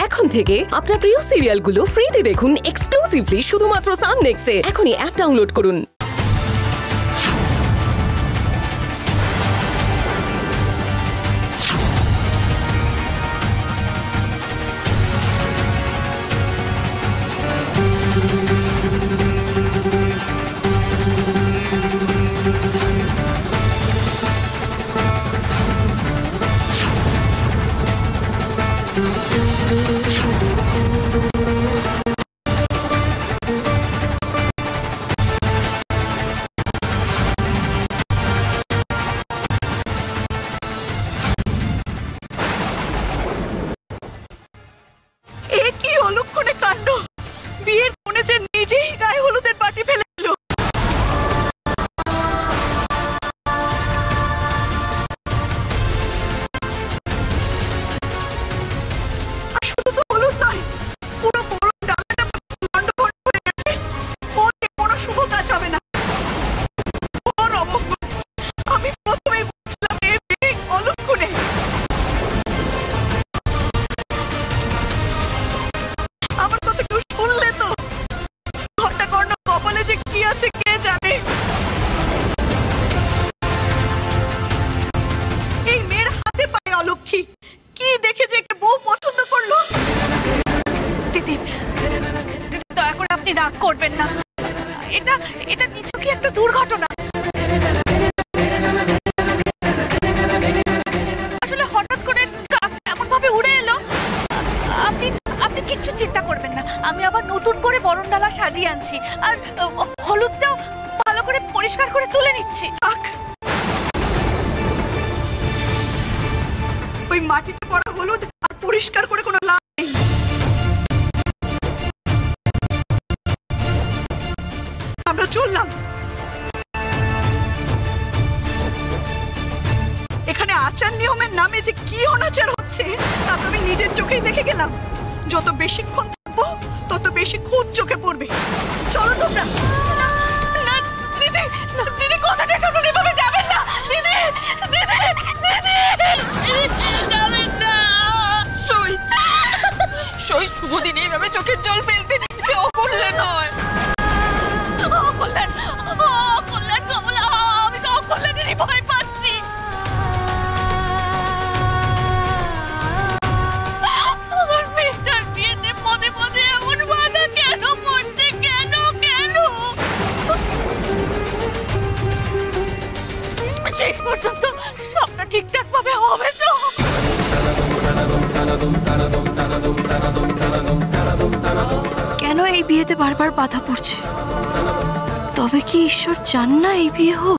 এখন থেকে আপনার প্রিয় সিরিয়ালগুলো ফ্রিতে দেখুন এক্সক্লুসিভলি শুধুমাত্র সান নেক্সটে। এখনই অ্যাপ ডাউনলোড করুন। অলক্ষণে কাণ্ড, বিয়ের কোণে যে নিজেই গায়ে হলুদের বাটি ফেলে দিল। শুধু তো হলুদ নয়, পুরো বরণ ডালাটা লন্ডভন্ড হয়ে গেছে। ওতে কোনো শুভ কাজ হবে না। আমি প্রথমেই বলছিলাম এই বিয়ে অলক্ষণে। আমার কথা কেউ শুনলে তো ঘন্টা কর্ণ কপালে যে কি আছে কে জানে। এই মেয়ের হাতে পায়ে অলক্ষী, কি দেখে যে বউ পছন্দ করলো। দিদি দিদি দয়া করে আপনি রাগ করবেন না, এটা এটা নিছকই একটা দুর্ঘটনা। আসলে হঠাৎ করে এমন ভাবে উড়ে এলো। আপনি আপনি কিচ্ছু চিন্তা করবেন না, আমি আবার নতুন করে বরণ ডালা সাজিয়ে আনছি, আর হলুদটাও ভালো করে পরিষ্কার করে তুলে নিচ্ছি। ওই মাটিতে পড়া হলুদ আর পরিষ্কার করে কোনো লাভ নেই। আমরা চললাম। এখানে আচার নিয়মের নামে যে কি অনাচার হচ্ছে তা তো আমি নিজের চোখেই দেখে গেলাম। যত বেশিক্ষণ থাকবো তত বেশি খুঁত চোখে পড়বে। চলো তোমরা। না দিদি, দিদি কথাটা শুনুন, এভাবে যাবেন না দিদি, দিদি, দিদি যাবেন না। সই শুভ দিনে এইভাবে চোখের জল ফেলতে অকল্যাণ নয়। অকল্যাণ, অকল্যাণ কমলা, আমি তো অকল্যাণেরই ভয় পাচ্ছি। আমার মেয়েটার বিয়েতে পদে পদে এমন বাধা কেন পড়ছে, কেন কেন? শেষ পর্যন্ত সবটা ঠিকঠাক ভাবে হবে তো? কেন এই বিয়েতে বারবার বাধা পড়ছে? তবে কি ঈশ্বর চান না এই বিয়ে হোক?